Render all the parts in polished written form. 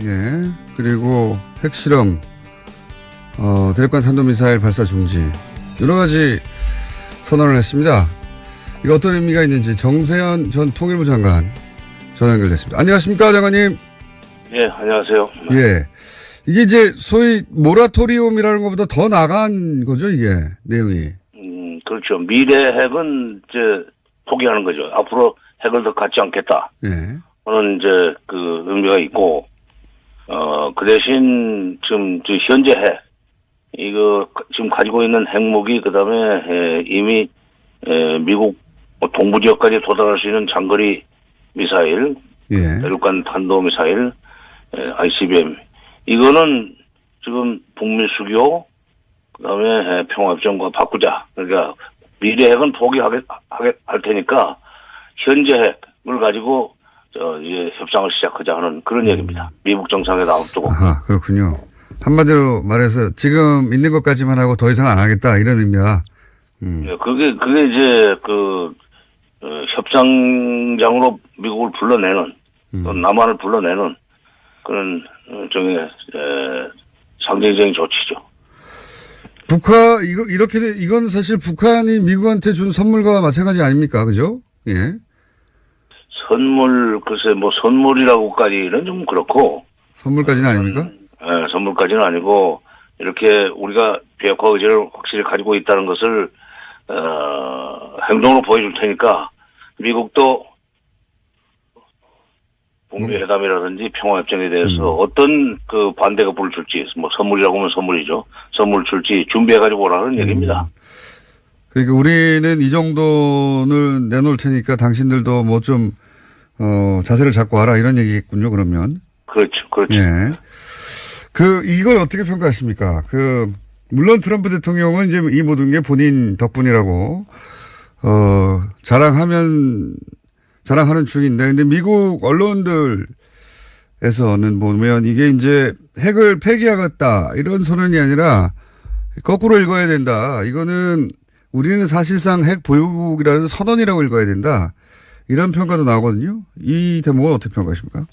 예. 그리고 핵실험, 대륙간 탄도미사일 발사 중지. 여러 가지 선언을 했습니다. 이거 어떤 의미가 있는지 정세현 전 통일부 장관 전화 연결됐습니다. 안녕하십니까, 장관님? 예, 안녕하세요. 예. 이게 이제 소위 모라토리움이라는 것보다 더 나간 거죠, 이게 내용이. 그렇죠. 미래 핵은 이제 포기하는 거죠. 앞으로 핵을 더 갖지 않겠다. 예. 하는 이제 그 의미가 있고, 그 대신 지금 현재 핵, 이거 지금 가지고 있는 핵무기, 그 다음에 이미 미국 동부 지역까지 도달할 수 있는 장거리 미사일, 예. 대륙간 탄도미사일, ICBM, 이거는 지금 북미 수교, 그 다음에 평화협정과 바꾸자. 그러니까 미래 핵은 포기할 테니까 현재 핵을 가지고 이제 협상을 시작하자 하는 그런 얘기입니다. 미국 정상회담 앞두고. 아하, 그렇군요. 한마디로 말해서 지금 있는 것까지만 하고 더 이상 안 하겠다 이런 의미야. 예, 그게 이제 협상장으로 미국을 불러내는, 또 남한을 불러내는 그런 일종의 상징적인 조치죠. 이건 사실 북한이 미국한테 준 선물과 마찬가지 아닙니까? 그죠? 예. 선물, 글쎄, 선물이라고까지는 좀 그렇고. 선물까지는 아닙니까? 예, 선물까지는 아니고, 이렇게 우리가 비핵화 의지를 확실히 가지고 있다는 것을, 행동으로 보여줄 테니까, 미국도 북미 회담이라든지 평화협정에 대해서 어떤 그 반대가 불줄지, 선물이라고 하면 선물이죠. 선물 줄지 준비해가지고 오라는 얘기입니다. 그러니까 우리는 이 정도는 내놓을 테니까 당신들도 자세를 잡고 와라 이런 얘기겠군요, 그러면. 그렇죠. 예. 이걸 어떻게 평가하십니까? 물론 트럼프 대통령은 이제 이 모든 게 본인 덕분이라고, 자랑하는 중인데, 근데 미국 언론들에서는 보면 이게 이제 핵을 폐기하겠다, 이런 선언이 아니라 거꾸로 읽어야 된다. 이거는 우리는 사실상 핵 보유국이라는 선언이라고 읽어야 된다. 이런 평가도 나오거든요. 이 대목은 어떻게 평가하십니까?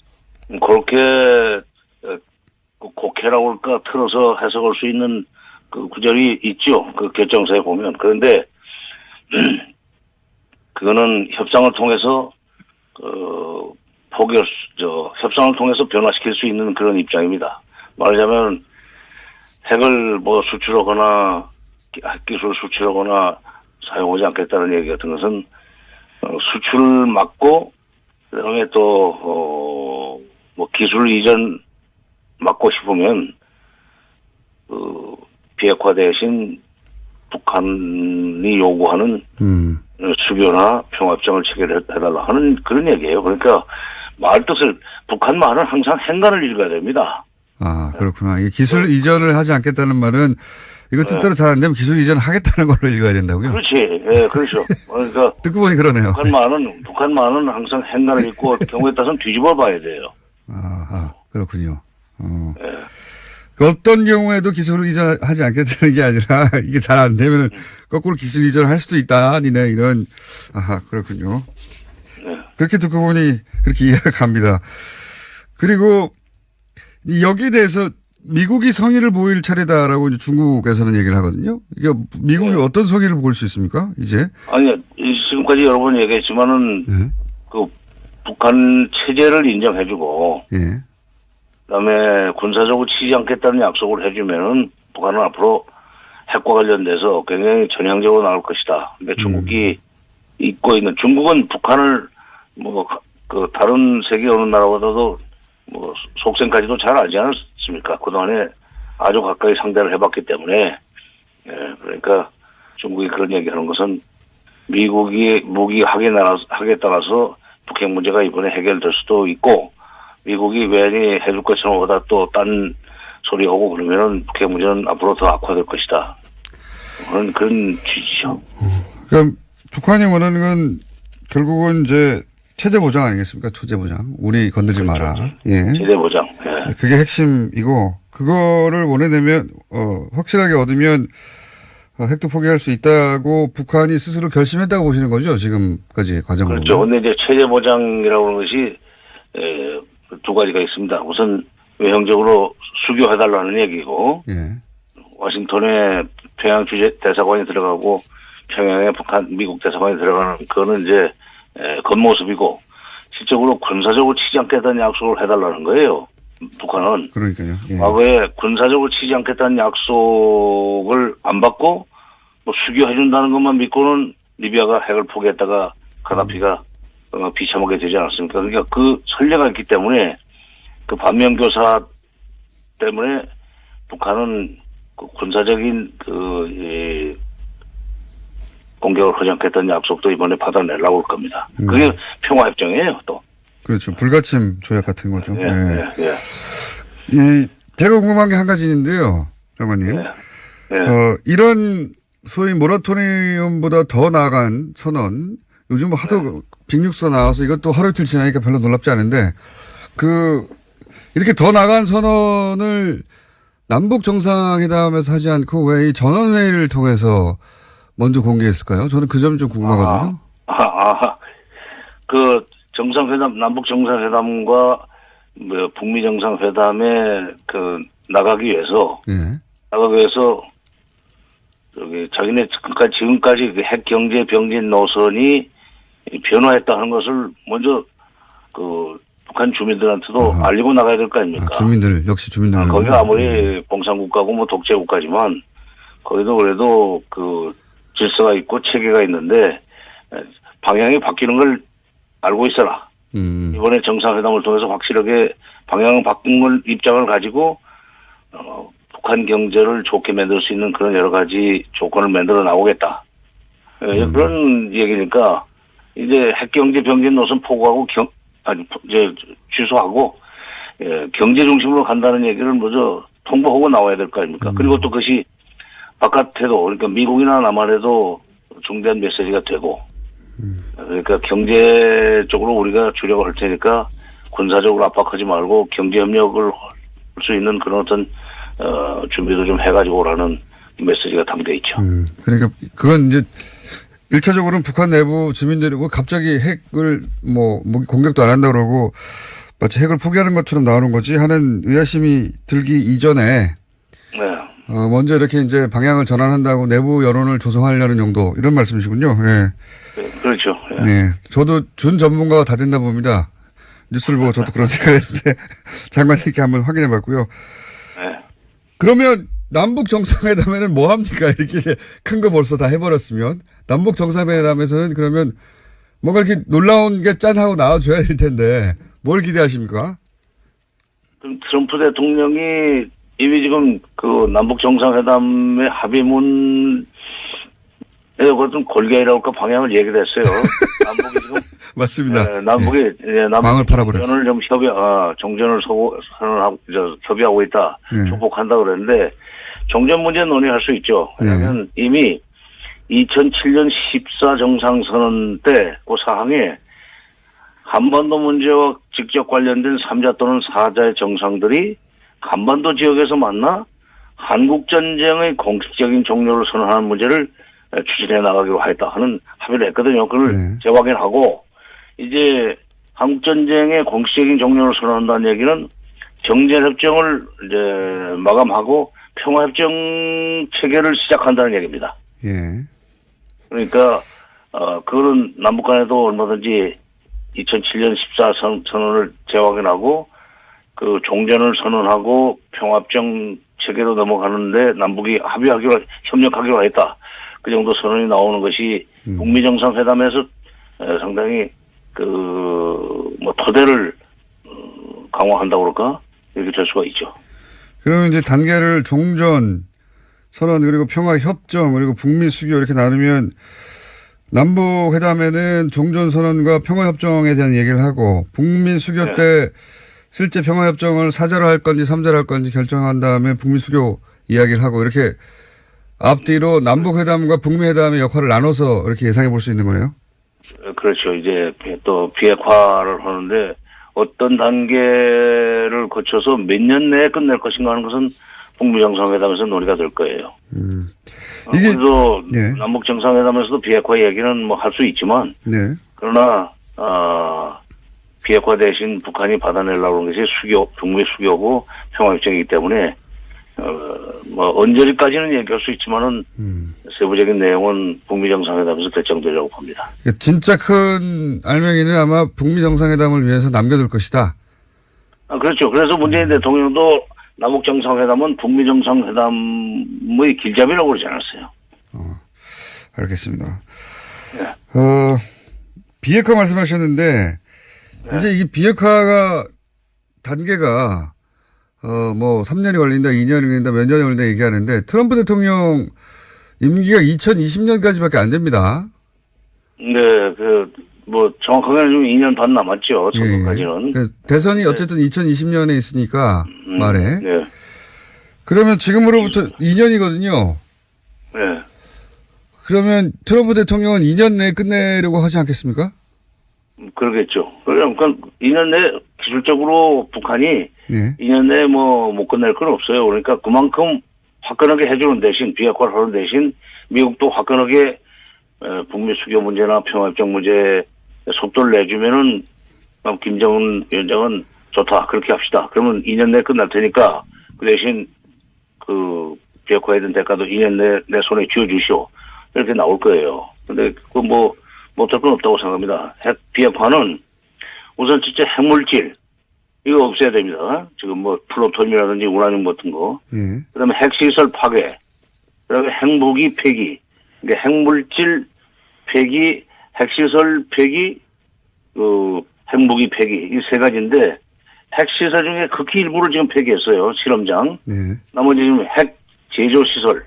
그렇게 곡해라고 할까 틀어서 해석할 수 있는 그 구절이 있죠. 그 결정서에 보면. 그런데 그거는 협상을 통해서 협상을 통해서 변화시킬 수 있는 그런 입장입니다. 말하자면 핵을 수출하거나 핵기술 수출하거나 사용하지 않겠다는 얘기 같은 것은 수출 막고 그다음에 또 기술 이전 막고 싶으면 비핵화 대신 북한이 요구하는 수교나 평화협정을 체결해달라 하는 그런 얘기예요. 그러니까 말뜻을 북한 말은 항상 행간을 읽어야 됩니다. 아, 그렇구나. 이 기술 이전을 하지 않겠다는 말은 이거 뜻대로 잘 안 되면 기술 이전하겠다는 걸로 읽어야 된다고요? 그렇지. 예, 그렇죠. 그러니까 듣고 보니 그러네요. 북한 말은 항상 행간을 읽고 경우에 따라서는 뒤집어 봐야 돼요. 아, 그렇군요. 예. 어떤 경우에도 기술 이전하지 않겠다는 게 아니라 이게 잘 안 되면 거꾸로 기술 이전할 수도 있다. 아니네 이런. 아하, 그렇군요. 네. 그렇게 듣고 보니 그렇게 이해가 갑니다. 그리고 여기에 대해서 미국이 성의를 보일 차례다라고 이제 중국에서는 얘기를 하거든요. 이게 미국이 어떤 성의를 보일 수 있습니까? 이제? 아니, 지금까지 여러 번 얘기했지만은 그 북한 체제를 인정해주고 예. 그다음에 군사적으로 치지 않겠다는 약속을 해주면은 북한은 앞으로 핵과 관련돼서 굉장히 전향적으로 나올 것이다. 근데 중국이 중국은 북한을 다른 세계 어느 나라보다도 속생까지도 잘 알지 않았습니까? 그동안에 아주 가까이 상대를 해봤기 때문에, 그러니까 중국이 그런 얘기하는 것은 미국이 무기 하기에 따라서 북핵 문제가 이번에 해결될 수도 있고, 미국이 괜히 해줄 것처럼 보다 또 딴 소리하고 그러면은 북핵 문제는 앞으로 더 악화될 것이다. 그런 취지죠. 그럼 북한이 원하는 건 결국은 이제 체제 보장 아니겠습니까? 초제 보장. 우리 건들지 그렇죠. 마라. 예. 체제 보장. 예. 그게 핵심이고 그거를 원해내면 확실하게 얻으면 핵도 포기할 수 있다고 북한이 스스로 결심했다고 보시는 거죠? 지금까지 과정을. 그렇죠. 근데 이제 체제 보장이라고 하는 것이 두 가지가 있습니다. 우선 외형적으로 수교해달라는 얘기고, 예. 워싱턴에 평양 주재 대사관이 들어가고 평양에 미국 대사관이 들어가는 그거는 이제 겉모습이고 실적으로 군사적으로 치지 않겠다는 약속을 해달라는 거예요. 북한은. 그러니까요. 예. 과거에 군사적으로 치지 않겠다는 약속을 안 받고 뭐 수교해준다는 것만 믿고는 리비아가 핵을 포기했다가 가다피가 비참하게 되지 않았습니까? 그러니까 그 선례가 있기 때문에 그 반면교사 때문에 북한은 그 군사적인 공격을 하지 않겠다는 약속도 이번에 받아내려고 할 겁니다. 그게 평화협정이에요, 또. 그렇죠. 불가침 조약 같은 거죠. 예, 예. 예, 예. 제가 궁금한 게 한 가지 있는데요, 장관님. 예. 예. 이런 소위 모라토리움보다 더 나아간 선언, 요즘 뭐 하도 빅뉴스가 나와서 이것도 하루 이틀 지나니까 별로 놀랍지 않은데, 이렇게 더 나아간 선언을 남북 정상회담에서 하지 않고 왜 이 전원회의를 통해서 먼저 공개했을까요? 저는 그 점이 좀 궁금하거든요. 그 정상회담, 남북 정상회담과 북미 정상회담에 나가기 위해서 자기네 지금까지 그 핵 경제 병진 노선이 변화했다 하는 것을 먼저 북한 주민들한테도 알리고 나가야 될 거 아닙니까? 주민들, 역시 주민들. 거기가 아무리 공산국가고 뭐 독재국가지만 거기도 그래도 질서가 있고 체계가 있는데 방향이 바뀌는 걸 알고 있어라. 이번에 정상회담을 통해서 확실하게 방향을 바꾼 걸 입장을 가지고 북한 경제를 좋게 만들 수 있는 그런 여러 가지 조건을 만들어 나오겠다. 그런 얘기니까 이제 핵경제 병진 노선 포고하고 취소하고 경제 중심으로 간다는 얘기를 먼저 통보하고 나와야 될 거 아닙니까? 그리고 또 그것이 바깥에도 그러니까 미국이나 남한에도 중대한 메시지가 되고 그러니까 경제 쪽으로 우리가 주력을 할 테니까 군사적으로 압박하지 말고 경제 협력을 할 수 있는 그런 어떤 준비도 좀 해가지고 오라는 메시지가 담겨 있죠. 그러니까 그건 이제 1차적으로는 북한 내부 주민들이 갑자기 핵을 공격도 안 한다 그러고 마치 핵을 포기하는 것처럼 나오는 거지 하는 의아심이 들기 이전에 먼저 이렇게 이제 방향을 전환한다고 내부 여론을 조성하려는 용도 이런 말씀이시군요. 예. 네, 그렇죠. 예. 네. 저도 준 전문가가 다 된다 봅니다. 뉴스를 보고 저도 그런 생각했는데 장관님께 한번 확인해 봤고요. 네. 그러면 남북 정상회담에는 뭐 합니까? 이렇게 큰 거 벌써 다 해버렸으면 남북 정상회담에서는 그러면 뭔가 이렇게 놀라운 게 짠하고 나와줘야 될 텐데 뭘 기대하십니까? 그럼 트럼프 대통령이 이미 지금 남북 정상회담의 합의문 그것은 골개라고 할까 방향을 얘기를 했어요. 남북이 지금 맞습니다. 남북이 망을 팔아버렸어요. 정전을 좀 정전을 선언하고 협의하고 있다. 조폭한다 그랬는데 정전 문제 논의할 수 있죠. 왜냐하면 이미 2007년 14 정상선언 때 그 사항에 한반도 문제와 직접 관련된 3자 또는 4자의 정상들이 한반도 지역에서 만나 한국전쟁의 공식적인 종료를 선언하는 문제를 추진해 나가기로 하였다 하는 합의를 했거든요. 그걸 재확인하고 이제 한국전쟁의 공식적인 종료를 선언한다는 얘기는 정전협정을 이제 마감하고 평화협정 체계를 시작한다는 얘기입니다. 예. 그러니까 그거는 남북 간에도 얼마든지 2007년 14 선언을 재확인하고 종전을 선언하고 평화협정 체계로 넘어가는데 남북이 협력하기로 했다. 그 정도 선언이 나오는 것이 북미 정상회담에서 상당히 토대를 강화한다고 그럴까? 이렇게 될 수가 있죠. 그러면 이제 단계를 종전 선언 그리고 평화협정 그리고 북미 수교 이렇게 나누면 남북 회담에는 종전 선언과 평화협정에 대한 얘기를 하고 북미 수교 때 실제 평화협정을 4자로 할 건지 3자로 할 건지 결정한 다음에 북미 수교 이야기를 하고 이렇게 앞뒤로 남북 회담과 북미 회담의 역할을 나눠서 이렇게 예상해 볼 수 있는 거네요. 그렇죠. 이제 또 비핵화를 하는데 어떤 단계를 거쳐서 몇 년 내에 끝낼 것인가 하는 것은 북미 정상회담에서 논의가 될 거예요. 이게 그래서 남북 정상회담에서도 비핵화 얘기는 할 수 있지만 그러나 비핵화 대신 북한이 받아내려고 하는 것이 북미 수교고 평화협정이기 때문에 뭐 언제까지는 얘기할 수 있지만은 세부적인 내용은 북미 정상회담에서 결정되려고 봅니다. 진짜 큰 알맹이는 아마 북미 정상회담을 위해서 남겨둘 것이다. 그렇죠. 그래서 문재인 대통령도 남북 정상회담은 북미 정상회담의 길잡이라고 그러지 않았어요. 알겠습니다. 네. 비핵화 말씀하셨는데 네. 이제 이게 비핵화가 단계가 뭐 3년이 걸린다, 2년이 걸린다, 몇 년이 걸린다 얘기하는데 트럼프 대통령 임기가 2020년까지밖에 안 됩니다. 네, 뭐 정확하게는 좀 2년 반 남았죠. 선거까지는. 예. 대선이 어쨌든 2020년에 있으니까 말에. 네. 그러면 지금으로부터 2년이거든요. 네. 그러면 트럼프 대통령은 2년 내에 끝내려고 하지 않겠습니까? 그러겠죠. 그러니까 2년 내 기술적으로 북한이 네. 2년 내에 뭐 못 끝낼 건 없어요. 그러니까 그만큼 화끈하게 해주는 대신 비핵화를 하는 대신 미국도 화끈하게 북미 수교 문제나 평화협정 문제에 속도를 내주면은 김정은 위원장은 좋다. 그렇게 합시다. 그러면 2년 내에 끝날 테니까 그 대신 그 비핵화에 대한 대가도 2년 내에 내 손에 쥐어주시오. 이렇게 나올 거예요. 근데 그 뭐 못할 건 없다고 생각합니다. 비핵화는 우선 진짜 핵물질 이거 없애야 됩니다. 지금 뭐 플루토늄이라든지 우라늄 같은 거. 그다음에 핵시설 파괴. 그다음에 핵무기 폐기. 그러니까 핵물질 폐기, 핵시설 폐기, 핵무기 폐기 이 세 가지인데 핵시설 중에 극히 일부를 지금 폐기했어요. 실험장. 나머지 지금 핵 제조 시설,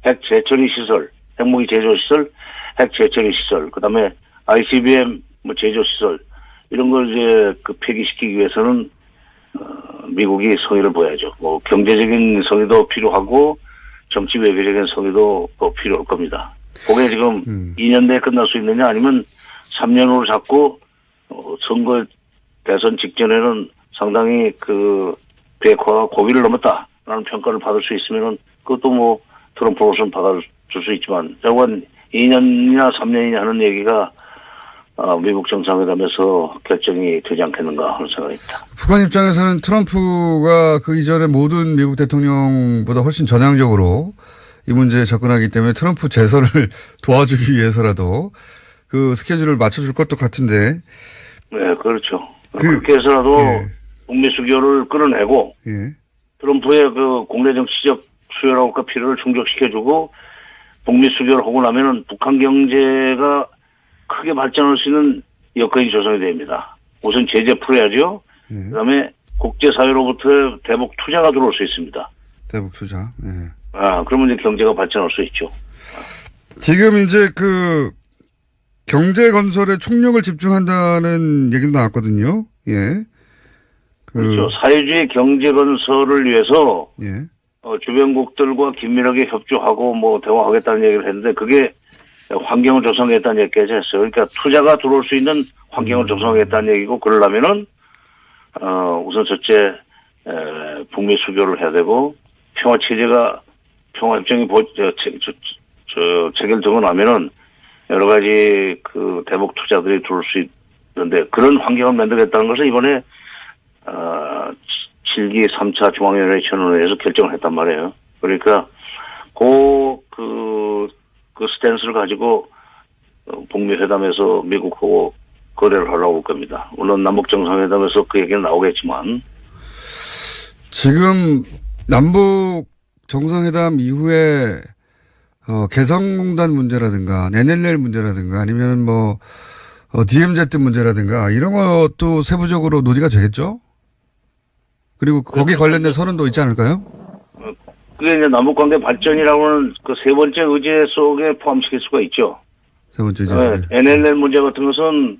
핵 재처리 시설, 핵무기 제조 시설, 핵 재처리 시설, 그다음에 ICBM 뭐 제조 시설 이런 걸 이제 그 폐기시키기 위해서는 미국이 성의를 보여야죠. 뭐 경제적인 성의도 필요하고 정치 외교적인 성의도 필요할 겁니다. 그게 지금 2년 내에 끝날 수 있느냐 아니면 3년으로 잡고 선거 대선 직전에는 상당히 그 비핵화가 고비를 넘었다라는 평가를 받을 수 있으면은 그것도 뭐 트럼프로서는 받아줄 수 있지만 자관 2년이나 3년이나 하는 얘기가 미국 정상회담에서 결정이 되지 않겠는가 하는 생각입니다. 북한 입장에서는 트럼프가 그 이전에 모든 미국 대통령보다 훨씬 전향적으로 이 문제에 접근하기 때문에 트럼프 재선을 도와주기 위해서라도 그 스케줄을 맞춰줄 것도 같은데. 네, 그렇죠. 그렇게 해서라도 북미 수교를 끌어내고 트럼프의 그 국내 정치적 수요라고 필요를 충족시켜주고 북미 수교를 하고 나면은 북한 경제가 크게 발전할 수 있는 여건이 조성이 됩니다. 우선 제재 풀어야죠. 그다음에 국제사회로부터 대북 투자가 들어올 수 있습니다. 대북 투자. 그러면 이제 경제가 발전할 수 있죠. 지금 이제 그 경제 건설에 총력을 집중한다는 얘기도 나왔거든요. 그렇죠. 사회주의 경제 건설을 위해서 주변국들과 긴밀하게 협조하고 뭐 대화하겠다는 얘기를 했는데 그게 환경을 조성하겠다는 얘기까지 했어요. 그러니까 투자가 들어올 수 있는 환경을 조성하겠다는 얘기고 그러려면은 우선 첫째 북미 수교를 해야 되고 평화체제가 평화협정이 체결되고 나면은 여러 가지 그 대북 투자들이 들어올 수 있는데 그런 환경을 만들겠다는 것을 이번에 7기 3차 중앙위원회 전원회에서 결정을 했단 말이에요. 그러니까 그 스탠스를 가지고 북미 회담에서 미국하고 거래를 하려고 할 겁니다. 물론 남북 정상회담에서 그 얘기는 나오겠지만 지금 남북 정상회담 이후에 개성공단 문제라든가 NLL 문제라든가 아니면 뭐 DMZ 문제라든가 이런 것도 세부적으로 논의가 되겠죠? 그리고 거기에 관련된 선언도 있지 않을까요? 그게 이제 남북관계 발전이라고 하는 그 세 번째 의제 속에 포함시킬 수가 있죠. 세 번째 의제 속에. NLL 문제 같은 것은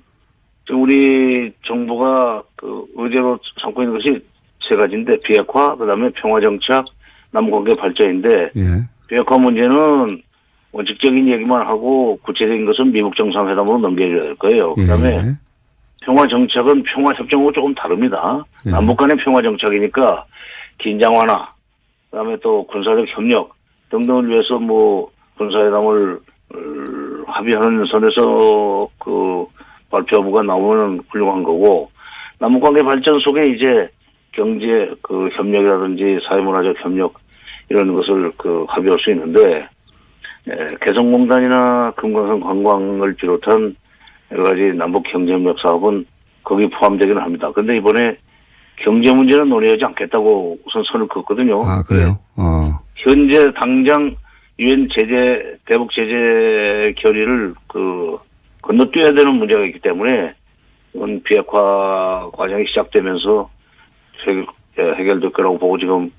지금 우리 정부가 그 의제로 삼고 있는 것이 세 가지인데 비핵화, 그다음에 평화정착, 남북관계 발전인데 비핵화 문제는 원칙적인 얘기만 하고 구체적인 것은 미국 정상회담으로 넘겨줘야 될 거예요. 그다음에 평화정착은 평화협정하고 조금 다릅니다. 남북 간의 평화정착이니까 긴장 완화, 그다음에 또 군사적 협력 등등을 위해서 뭐 군사회담을 합의하는 선에서 그 발표부가 나오면 훌륭한 거고 남북관계 발전 속에 이제 경제 그 협력이라든지 사회문화적 협력 이런 것을 그 합의할 수 있는데 개성공단이나 금강산 관광을 비롯한 여러 가지 남북 경제협력 사업은 거기 포함되기는 합니다. 그런데 이번에 경제 문제는 논의하지 않겠다고 우선 선을 그었거든요. 아, 그래요? 현재 당장 유엔 제재, 대북 제재 결의를 건너뛰어야 되는 문제가 있기 때문에 이건 비핵화 과정이 시작되면서 해결될 거라고 보고 지금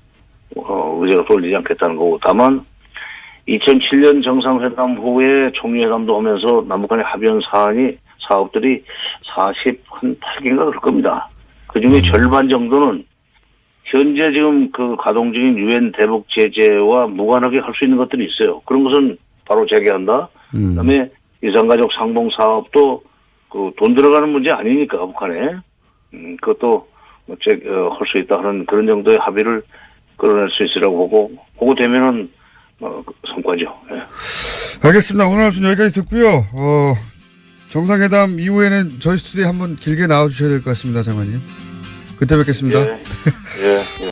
의제가 쏠리지 않겠다는 거고, 다만 2007년 정상회담 후에 총리회담도 하면서 남북 간에 합의한 사업들이 48개인가 그럴 겁니다. 그중에 절반 정도는 현재 지금 가동 중인 유엔 대북 제재와 무관하게 할 수 있는 것들이 있어요. 그런 것은 바로 재개한다. 그다음에 이산가족 상봉 사업도 돈 들어가는 문제 아니니까 북한에 그것도 할 수 있다 하는 그런 정도의 합의를 끌어낼 수 있으라고 보고 그거 되면은 성과죠. 예. 알겠습니다. 오늘 말씀 여기까지 듣고요. 정상회담 이후에는 저희 스튜디오에 한번 길게 나와주셔야 될 것 같습니다, 장관님. 그때 뵙겠습니다. 예. 예.